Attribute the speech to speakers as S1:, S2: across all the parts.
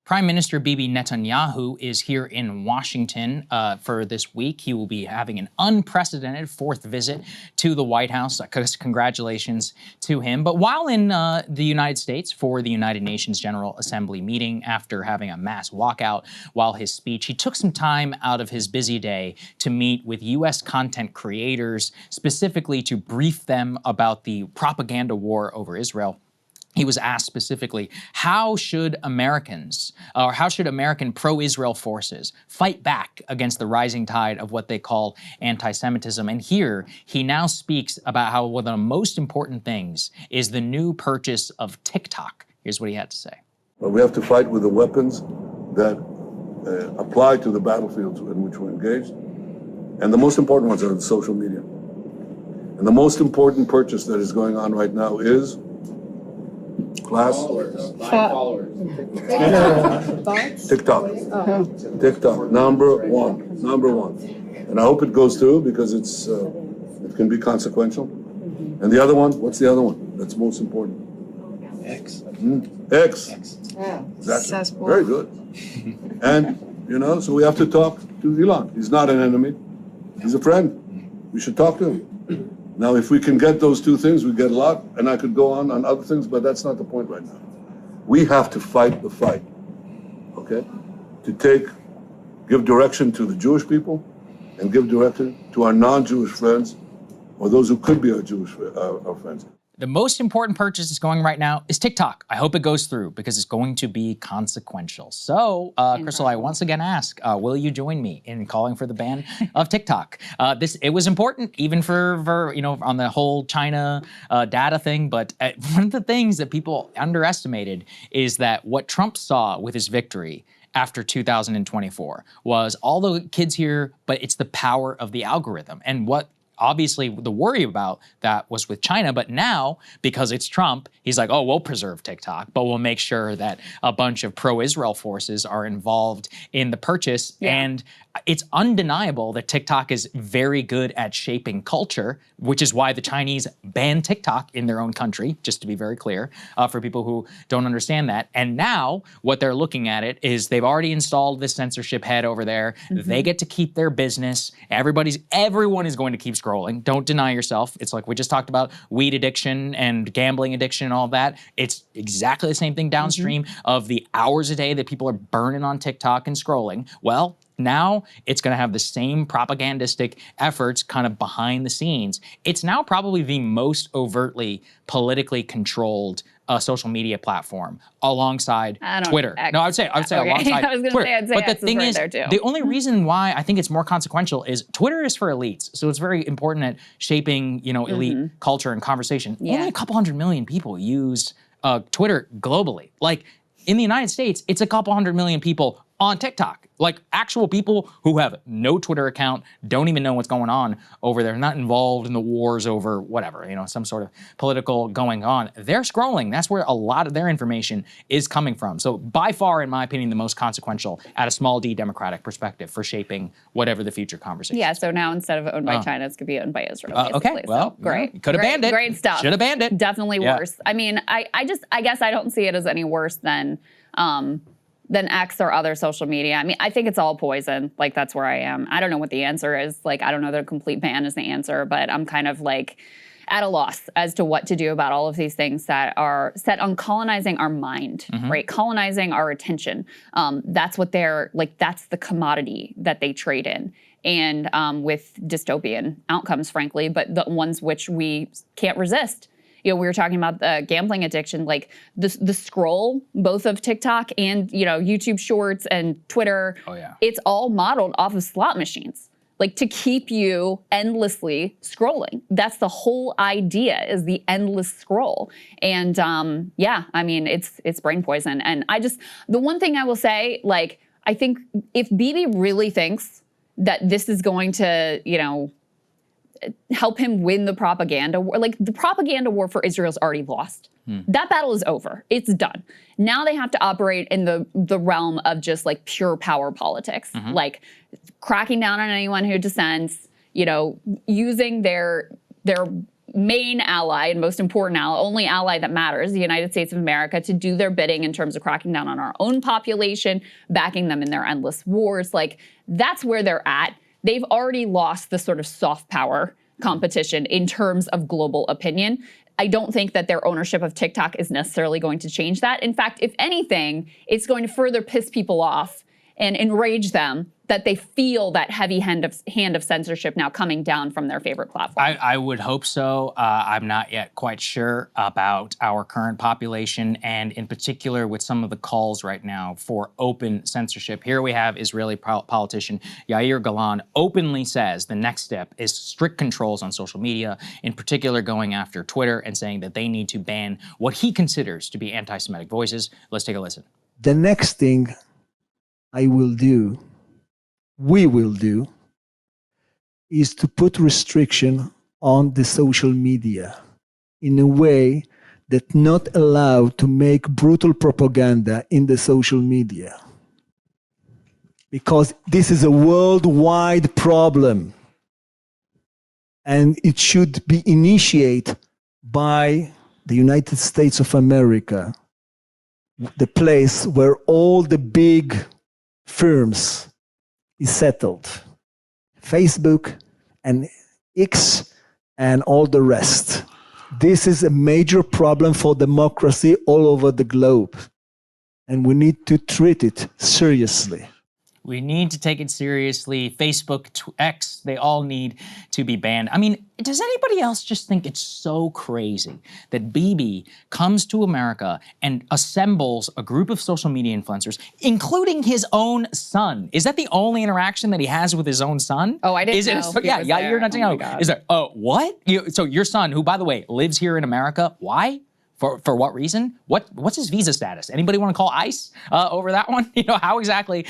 S1: Prime Minister Bibi Netanyahu is here in Washington for this week. He will be having an unprecedented fourth visit to the White House. Congratulations to him. But while in the United States for the United Nations General Assembly meeting, after having a mass walkout while his speech, he took some time out of his busy day to meet with U.S. content creators, specifically to brief them about the propaganda war over Israel. He was asked specifically, how should Americans, or how should American pro-Israel forces fight back against the rising tide of what they call anti-Semitism? And here, he now speaks about how one of the most important things is the new purchase of TikTok. Here's what he had to say.
S2: Well, we have to fight with the weapons that apply to the battlefields in which we're engaged. And the most important ones are the social media. And the most important purchase that is going on right now is followers. TikTok. TikTok. Number one. And I hope it goes through because it can be consequential. And the other one, what's the other one that's most important?
S3: X.
S2: X. That's very good. And, so we have to talk to Elon. He's not an enemy. He's a friend. We should talk to him. Now, if we can get those two things, we get a lot, and I could go on other things, but that's not the point right now. We have to fight the fight, okay? To give direction to the Jewish people and give direction to our non-Jewish friends or those who could be our Jewish our friends.
S1: The most important purchase that's going right now is TikTok. I hope it goes through because it's going to be consequential. So, Crystal, I once again ask, will you join me in calling for the ban of TikTok? It was important even for on the whole China data thing. But one of the things that people underestimated is that what Trump saw with his victory after 2024 was all the kids here, but it's the power of the algorithm. And what obviously the worry about that was with China, but now, because it's Trump, he's like, oh, we'll preserve TikTok, but we'll make sure that a bunch of pro-Israel forces are involved in the purchase. Yeah. And it's undeniable that TikTok is very good at shaping culture, which is why the Chinese banned TikTok in their own country, just to be very clear, for people who don't understand that. And now what they're looking at it is they've already installed this censorship head over there. Mm-hmm. They get to keep their business. Everyone is going to keep scrolling. Don't deny yourself. It's like we just talked about weed addiction and gambling addiction and all that. It's exactly the same thing downstream of the hours a day that people are burning on TikTok and scrolling. Well, now it's going to have the same propagandistic efforts kind of behind the scenes. It's now probably the most overtly politically controlled social media platform alongside Twitter. No, I would say okay. Alongside
S4: I was
S1: Twitter.
S4: Say, I'd say
S1: but the
S4: X
S1: thing is,
S4: there too.
S1: The only reason why I think it's more consequential is Twitter is for elites. So it's very important at shaping, elite culture and conversation. Yeah. Only a couple 100 million people use Twitter globally. Like in the United States, it's a couple 100 million people on TikTok. Like actual people who have no Twitter account, don't even know what's going on over there, not involved in the wars over whatever, some sort of political going on. They're scrolling. That's where a lot of their information is coming from. So by far, in my opinion, the most consequential at a small d democratic perspective for shaping whatever the future conversation.
S4: Yeah, so now instead of owned by China, it's going to be owned by Israel, basically.
S1: Okay, well,
S4: so, great.
S1: Could have banned it.
S4: Great stuff.
S1: Should have banned it.
S4: Definitely worse. I mean, I guess I don't see it as any worse than X or other social media. I mean, I think it's all poison. Like, that's where I am. I don't know what the answer is. Like, I don't know that a complete ban is the answer, but I'm kind of like at a loss as to what to do about all of these things that are set on colonizing our mind, right? Colonizing our attention. That's what they're, like, that's the commodity that they trade in. And with dystopian outcomes, frankly, but the ones which we can't resist. We were talking about the gambling addiction, like the scroll, both of TikTok and, YouTube Shorts and Twitter. Oh, yeah. It's all modeled off of slot machines, like to keep you endlessly scrolling. That's the whole idea, is the endless scroll. And I mean, it's brain poison. And the one thing I will say, like, I think if Bibi really thinks that this is going to, help him win the propaganda war. Like, the propaganda war for Israel's already lost. That battle is over. It's done. Now they have to operate in the realm of just like pure power politics, like cracking down on anyone who dissents, using their main ally and most important ally, only ally that matters, the United States of America, to do their bidding in terms of cracking down on our own population, backing them in their endless wars. Like, that's where they're at. They've already lost the sort of soft power competition in terms of global opinion. I don't think that their ownership of TikTok is necessarily going to change that. In fact, if anything, it's going to further piss people off and enrage them that they feel that heavy hand of censorship now coming down from their favorite platform.
S1: I would hope so. I'm not yet quite sure about our current population, and in particular with some of the calls right now for open censorship. Here we have Israeli politician Yair Golan openly says the next step is strict controls on social media, in particular going after Twitter and saying that they need to ban what he considers to be anti-Semitic voices. Let's take a listen.
S3: The next thing I will do, we will do, is to put restriction on the social media in a way that not allowed to make brutal propaganda in the social media. Because this is a worldwide problem and it should be initiated by the United States of America, the place where all the big firms is settled. Facebook and X and all the rest. This is a major problem for democracy all over the globe. And we need to treat it seriously.
S1: We need to take it seriously. Facebook, X, they all need to be banned. I mean, does anybody else just think it's so crazy that Bibi comes to America and assembles a group of social media influencers, including his own son? Is that the only interaction that he has with his own son?
S4: Oh, I didn't know.
S1: Yeah, Yair Netanyahu. Is there, what? So your son, who, by the way, lives here in America, why? For what reason? What's his visa status? Anybody want to call ICE over that one? You know, how exactly,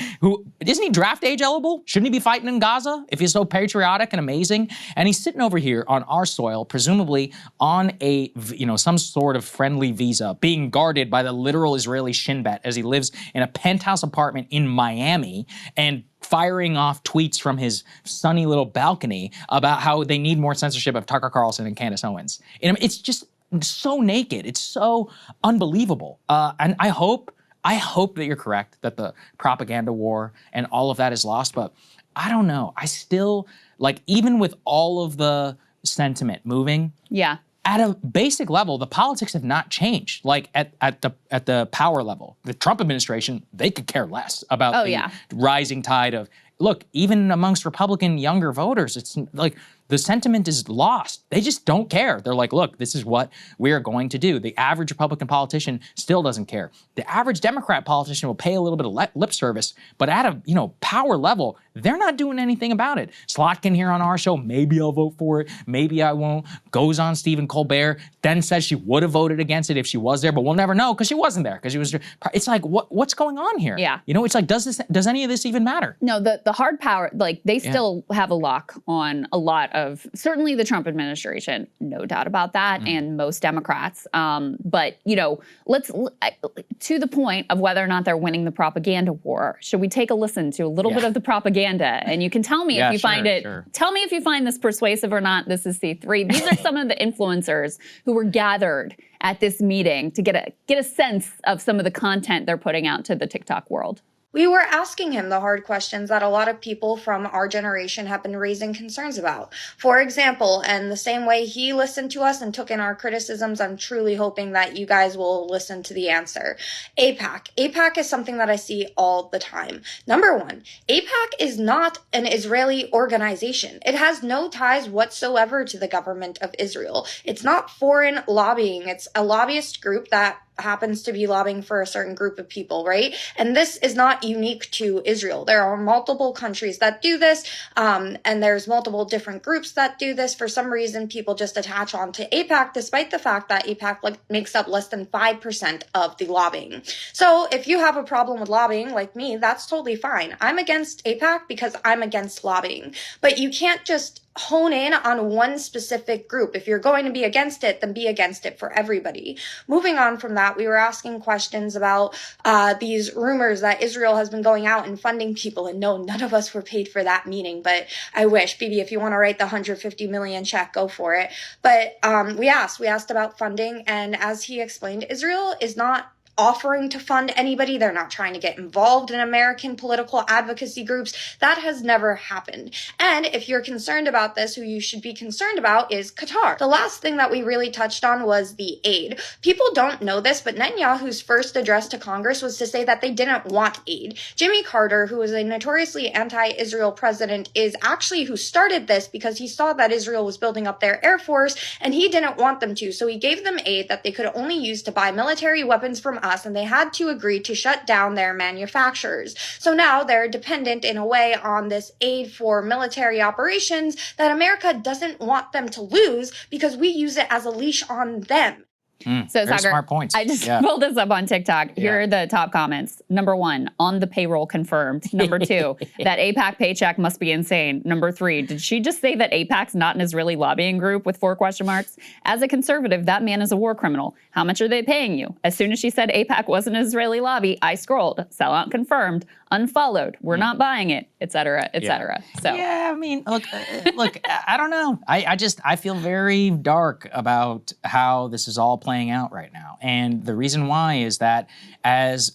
S1: isn't he draft age eligible? Shouldn't he be fighting in Gaza if he's so patriotic and amazing? And he's sitting over here on our soil, presumably on a, some sort of friendly visa, being guarded by the literal Israeli Shin Bet as he lives in a penthouse apartment in Miami and firing off tweets from his sunny little balcony about how they need more censorship of Tucker Carlson and Candace Owens. It's just so naked. It's so unbelievable. And I hope that you're correct, that the propaganda war and all of that is lost. But I don't know. I still, like, even with all of the sentiment moving,
S4: yeah,
S1: at a basic level, the politics have not changed. Like at the power level, the Trump administration, they could care less about the rising tide of, look, even amongst Republican younger voters, it's like the sentiment is lost. They just don't care. They're like, look, this is what we are going to do. The average Republican politician still doesn't care. The average Democrat politician will pay a little bit of lip service, but at a power level, they're not doing anything about it. Slotkin here on our show, maybe I'll vote for it, maybe I won't. Goes on Stephen Colbert, then says she would have voted against it if she was there, but we'll never know because she wasn't there. Because she was. It's like, what's going on here?
S4: Yeah.
S1: It's like, does any of this even matter?
S4: No, the hard power, like they still have a lock on a lot of, certainly the Trump administration, no doubt about that, and most Democrats. But let's to the point of whether or not they're winning the propaganda war. Should we take a listen to a little bit of the propaganda? And you can tell me if you find it. Sure. Tell me if you find this persuasive or not. This is C3. These are some of the influencers who were gathered at this meeting to get a sense of some of the content they're putting out to the TikTok world.
S5: We were asking him the hard questions that a lot of people from our generation have been raising concerns about. For example, and the same way he listened to us and took in our criticisms, I'm truly hoping that you guys will listen to the answer. AIPAC. AIPAC is something that I see all the time. Number one, AIPAC is not an Israeli organization. It has no ties whatsoever to the government of Israel. It's not foreign lobbying. It's a lobbyist group that happens to be lobbying for a certain group of people, right? And this is not unique to Israel. There are multiple countries that do this, and there's multiple different groups that do this. For some reason, people just attach on to AIPAC, despite the fact that AIPAC makes up less than 5% of the lobbying. So if you have a problem with lobbying like me, that's totally fine. I'm against AIPAC because I'm against lobbying. But you can't just hone in on one specific group. If you're going to be against it, then be against it for everybody. Moving on from that, we were asking questions about these rumors that Israel has been going out and funding people. And no, none of us were paid for that meeting, but I wish. Bibi, if you want to write the 150 million check, go for it. But we asked about funding, and as he explained, Israel is not offering to fund anybody. They're not trying to get involved in American political advocacy groups. That has never happened. And if you're concerned about this, who you should be concerned about is Qatar. The last thing that we really touched on was the aid. People don't know this, but Netanyahu's first address to Congress was to say that they didn't want aid. Jimmy Carter, who was a notoriously anti-Israel president, is actually who started this because he saw that Israel was building up their air force and he didn't want them to. So he gave them aid that they could only use to buy military weapons from us, and they had to agree to shut down their manufacturers. So now they're dependent in a way on this aid for military operations that America doesn't want them to lose because we use it as a leash on them.
S4: So
S1: very smart points.
S4: I just pulled this up on TikTok. Here are the top comments. Number 1, on the payroll confirmed. Number 2, that AIPAC paycheck must be insane. Number 3, did she just say that AIPAC's not an Israeli lobbying group with 4 question marks? As a conservative, that man is a war criminal. How much are they paying you? As soon as she said AIPAC wasn't an Israeli lobby, I scrolled. Sellout confirmed. Unfollowed. We're not buying it, et cetera, et cetera. So
S1: yeah, I mean, look, I don't know. I feel very dark about how this is all playing out right now, and the reason why is that as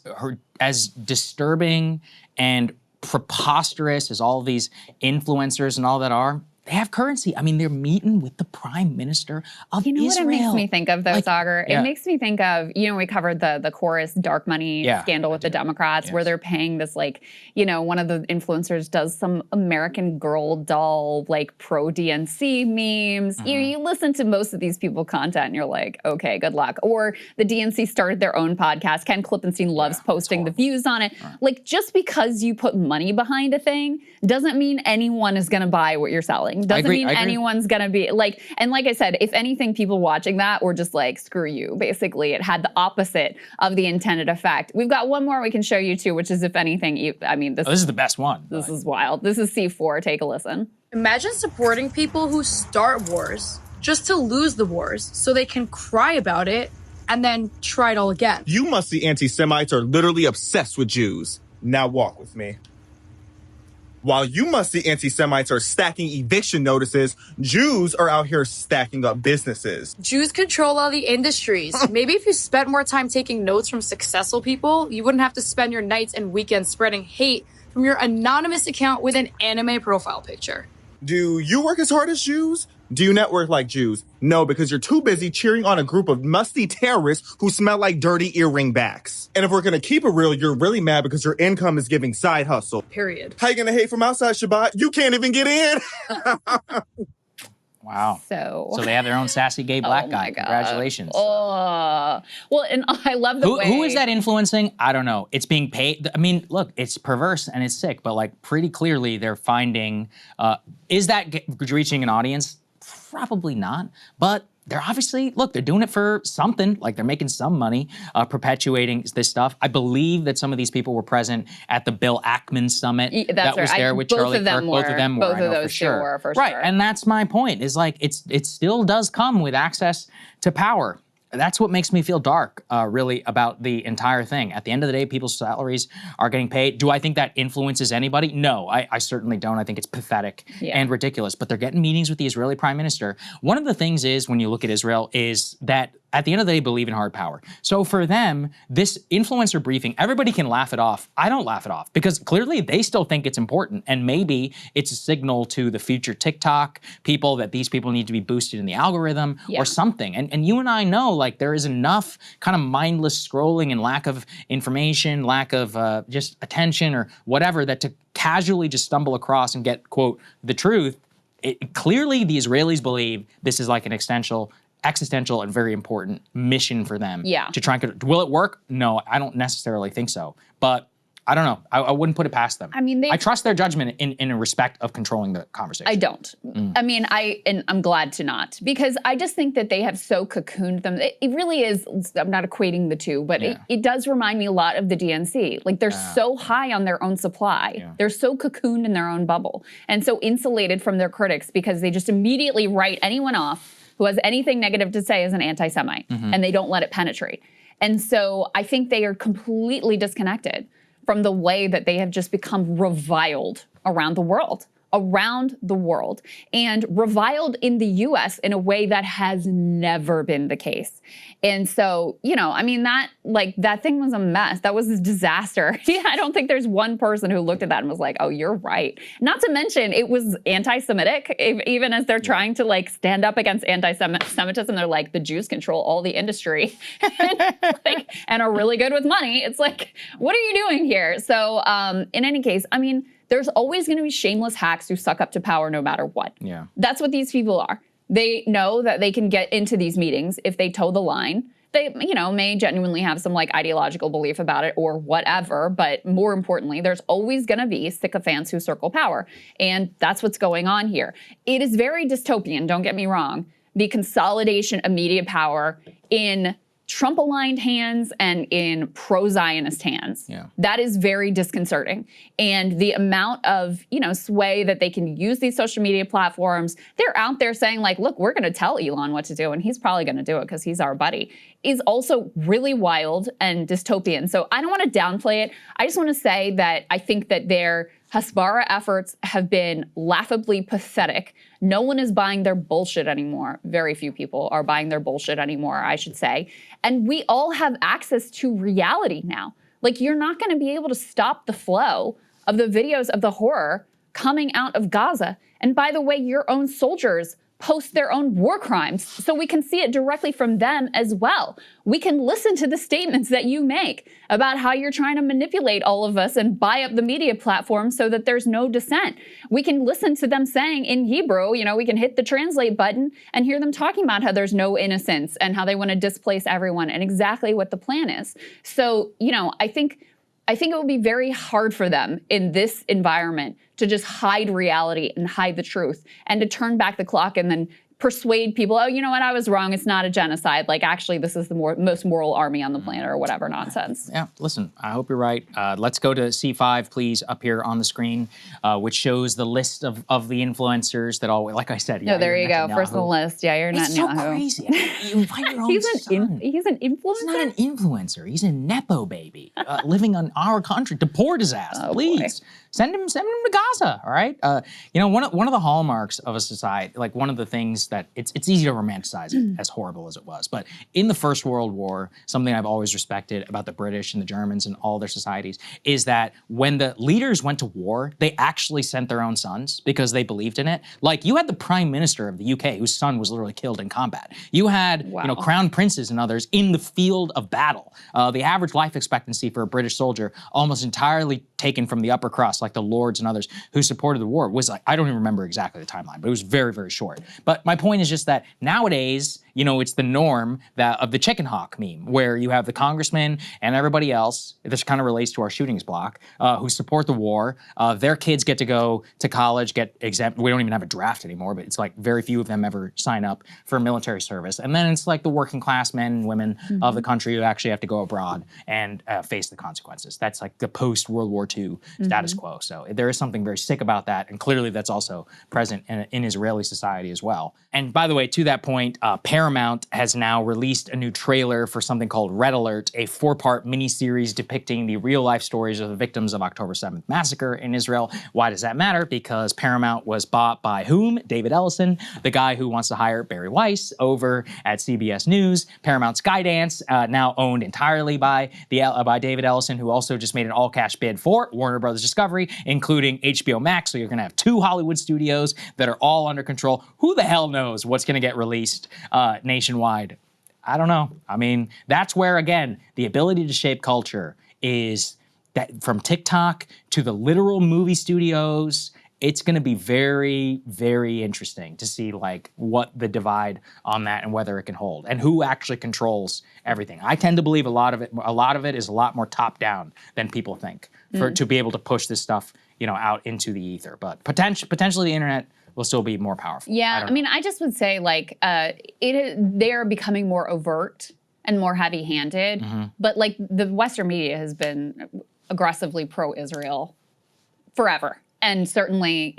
S1: disturbing and preposterous as all these influencers and all that are, they have currency. I mean, they're meeting with the prime minister of Israel.
S4: You know what it makes me think of, though, Sagar? It makes me think of, we covered the Chorus dark money scandal with the Democrats, where they're paying this, one of the influencers does some American Girl doll, pro-DNC memes. You listen to most of these people's content, and you're like, okay, good luck. Or the DNC started their own podcast. Ken Klippenstein loves posting the views on it. Right. Just because you put money behind a thing doesn't mean anyone is going to buy what you're selling. Doesn't mean anyone's gonna be and like I said, if anything, people watching that were just like, screw you. Basically, it had the opposite of the intended effect. We've got one more we can show you too, which is, if anything, this is
S1: the best one.
S4: This is wild. This is C4. Take a listen.
S6: Imagine supporting people who start wars just to lose the wars so they can cry about it and then try it all again.
S7: You must see anti-Semites are literally obsessed with Jews. Now walk with me. While you must see anti-Semites are stacking eviction notices, Jews are out here stacking up businesses.
S6: Jews control all the industries. Maybe if you spent more time taking notes from successful people, you wouldn't have to spend your nights and weekends spreading hate from your anonymous account with an anime profile picture.
S7: Do you work as hard as Jews? Do you network like Jews? No, because you're too busy cheering on a group of musty terrorists who smell like dirty earring backs. And if we're going to keep it real, you're really mad because your income is giving side hustle.
S6: Period.
S7: How you going to hate from outside, Shabbat? You can't even get in.
S1: Wow.
S4: So
S1: they have their own sassy gay black guy. Congratulations.
S4: Well, and I love the way...
S1: Who is that influencing? I don't know. It's being paid. I mean, look, it's perverse and it's sick, but pretty clearly they're finding... is that reaching an audience? Probably not. But they're obviously, they're doing it for something. They're making some money perpetuating this stuff. I believe that some of these people were present at the Bill Ackman summit that was there with Charlie Kirk. Both of them were.
S4: Both of those two were, for sure.
S1: Right, and that's my point, is it still does come with access to power. That's what makes me feel dark, really, about the entire thing. At the end of the day, people's salaries are getting paid. Do I think that influences anybody? No, I certainly don't. I think it's pathetic and ridiculous. But they're getting meetings with the Israeli prime minister. One of the things is, when you look at Israel, is that at the end of the day, believe in hard power. So for them, this influencer briefing, everybody can laugh it off. I don't laugh it off, because clearly they still think it's important. And maybe it's a signal to the future TikTok people that these people need to be boosted in the algorithm or something. And you and I know, there is enough kind of mindless scrolling and lack of information, lack of just attention or whatever, that to casually just stumble across and get, quote, the truth. Clearly the Israelis believe this is an existential and very important mission for them to try and... Will it work? No, I don't necessarily think so. But I don't know. I wouldn't put it past them.
S4: I mean,
S1: I trust their judgment in respect of controlling the conversation.
S4: I don't. I mean, and I'm glad to not, because I just think that they have so cocooned them. It really is, I'm not equating the two, but it does remind me a lot of the DNC. Like, they're so high on their own supply. Yeah. They're so cocooned in their own bubble and so insulated from their critics because they just immediately write anyone off who has anything negative to say as an anti-Semite, and they don't let it penetrate. And so I think they are completely disconnected from the way that they have just become reviled around the world. And reviled in the US in a way that has never been the case. And so, you know, I mean, that thing was a mess. That was a disaster. I don't think there's one person who looked at that and was like, oh, you're right. Not to mention, it was anti-Semitic, even as they're trying to like stand up against anti-Semitism. They're like, the Jews control all the industry and are really good with money. It's like, what are you doing here? So in any case, I mean, there's always going to be shameless hacks who suck up to power no matter what. Yeah. That's what these people are. They know that they can get into these meetings if they toe the line. They, you know, may genuinely have some like ideological belief about it or whatever, but more importantly, there's always going to be sycophants who circle power. And that's what's going on here. It is very dystopian, don't get me wrong, the consolidation of media power in Trump-aligned hands and in pro-Zionist hands. Yeah. That is very disconcerting. And the amount of, you know, sway that they can use these social media platforms, they're out there saying like, look, we're going to tell Elon what to do, and he's probably going to do it because he's our buddy, is also really wild and dystopian. So I don't want to downplay it. I just want to say that I think that their Hasbara efforts have been laughably pathetic. No one is buying their bullshit anymore. Very few people are buying their bullshit anymore, I should say. And we all have access to reality now. Like, you're not going to be able to stop the flow of the videos of the horror coming out of Gaza. And by the way, your own soldiers post their own war crimes, so we can see it directly from them as well. We can listen to the statements that you make about how you're trying to manipulate all of us and buy up the media platform so that there's no dissent. We can listen to them saying in Hebrew, you know, we can hit the translate button and hear them talking about how there's no innocence and how they want to displace everyone and exactly what the plan is. So, you know, I think it would be very hard for them in this environment to just hide reality and hide the truth and to turn back the clock and then persuade people, oh, you know what, I was wrong, it's not a genocide. Like, actually, this is the most moral army on the planet or whatever nonsense. Yeah, listen, I hope you're right. Let's go to C5, please, up here on the screen, which shows the list of the influencers that all, like I said. No, there you go, first on the list. Yeah, you're Netanyahu.
S1: It's so crazy. You invite your own son.
S4: He's an influencer?
S1: He's not an influencer. He's a Nepo baby living on our country. Deport his ass, please. Boy. Send him to Gaza, all right? You know, one of the hallmarks of a society, like one of the things that it's easy to romanticize it, as horrible as it was. But in the First World War, something I've always respected about the British and the Germans and all their societies is that when the leaders went to war, they actually sent their own sons because they believed in it. Like, you had the Prime Minister of the UK whose son was literally killed in combat. You had, you know, crown princes and others in the field of battle. The average life expectancy for a British soldier, almost entirely taken from the upper crust, like the lords and others who supported the war, was like, I don't even remember exactly the timeline, but it was very, very short. But my point is just that nowadays, you know, it's the norm of the chicken hawk meme, where you have the congressman and everybody else, this kind of relates to our shootings block, who support the war. Their kids get to go to college, get exempt. We don't even have a draft anymore, but it's like very few of them ever sign up for military service. And then it's like the working class men and women of the country who actually have to go abroad and face the consequences. That's like the post-World War II status quo. So there is something very sick about that, and clearly that's also present in Israeli society as well. And by the way, to that point, Paramount has now released a new trailer for something called Red Alert, a 4-part miniseries depicting the real-life stories of the victims of October 7th massacre in Israel. Why does that matter? Because Paramount was bought by whom? David Ellison, the guy who wants to hire Barry Weiss over at CBS News. Paramount Skydance, now owned entirely by David Ellison, who also just made an all-cash bid for Warner Brothers Discovery, including HBO Max. So you're going to have 2 Hollywood studios that are all under control. Who the hell knows what's going to get released nationwide? I don't know. I mean, that's where, again, the ability to shape culture is that from TikTok to the literal movie studios it's going to be very, very interesting to see like what the divide on that and whether it can hold and who actually controls everything. I tend to believe a lot of it is a lot more top down than people think to be able to push this stuff, out into the ether. But potentially the internet will still be more powerful.
S4: Yeah, I mean, I just would say like they're becoming more overt and more heavy-handed. But like the Western media has been aggressively pro-Israel forever. And certainly,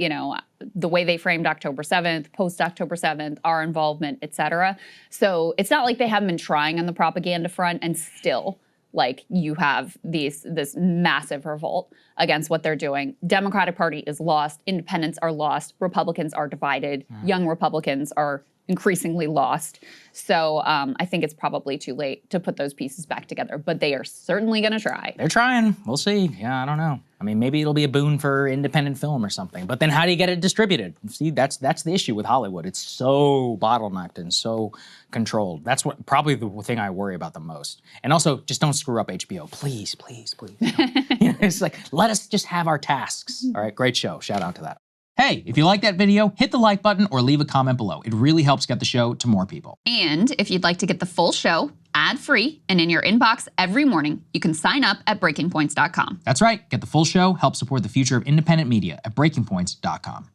S4: the way they framed October 7th, post-October 7th, our involvement, et cetera. So it's not like they haven't been trying on the propaganda front and still, like, you have this massive revolt against what they're doing. Democratic Party is lost. Independents are lost. Republicans are divided. Young Republicans are increasingly lost. So I think it's probably too late to put those pieces back together, but they are certainly going to try.
S1: They're trying. We'll see. Yeah, I don't know. I mean, maybe it'll be a boon for independent film or something, but then how do you get it distributed? See, that's the issue with Hollywood. It's so bottlenecked and so controlled. That's what probably the thing I worry about the most. And also, just don't screw up HBO. Please, please, please. It's like, let us just have our tasks. All right, great show. Shout out to that. Hey, if you like that video, hit the like button or leave a comment below. It really helps get the show to more people.
S4: And if you'd like to get the full show, ad-free, and in your inbox every morning, you can sign up at breakingpoints.com.
S1: That's right. Get the full show, help support the future of independent media at breakingpoints.com.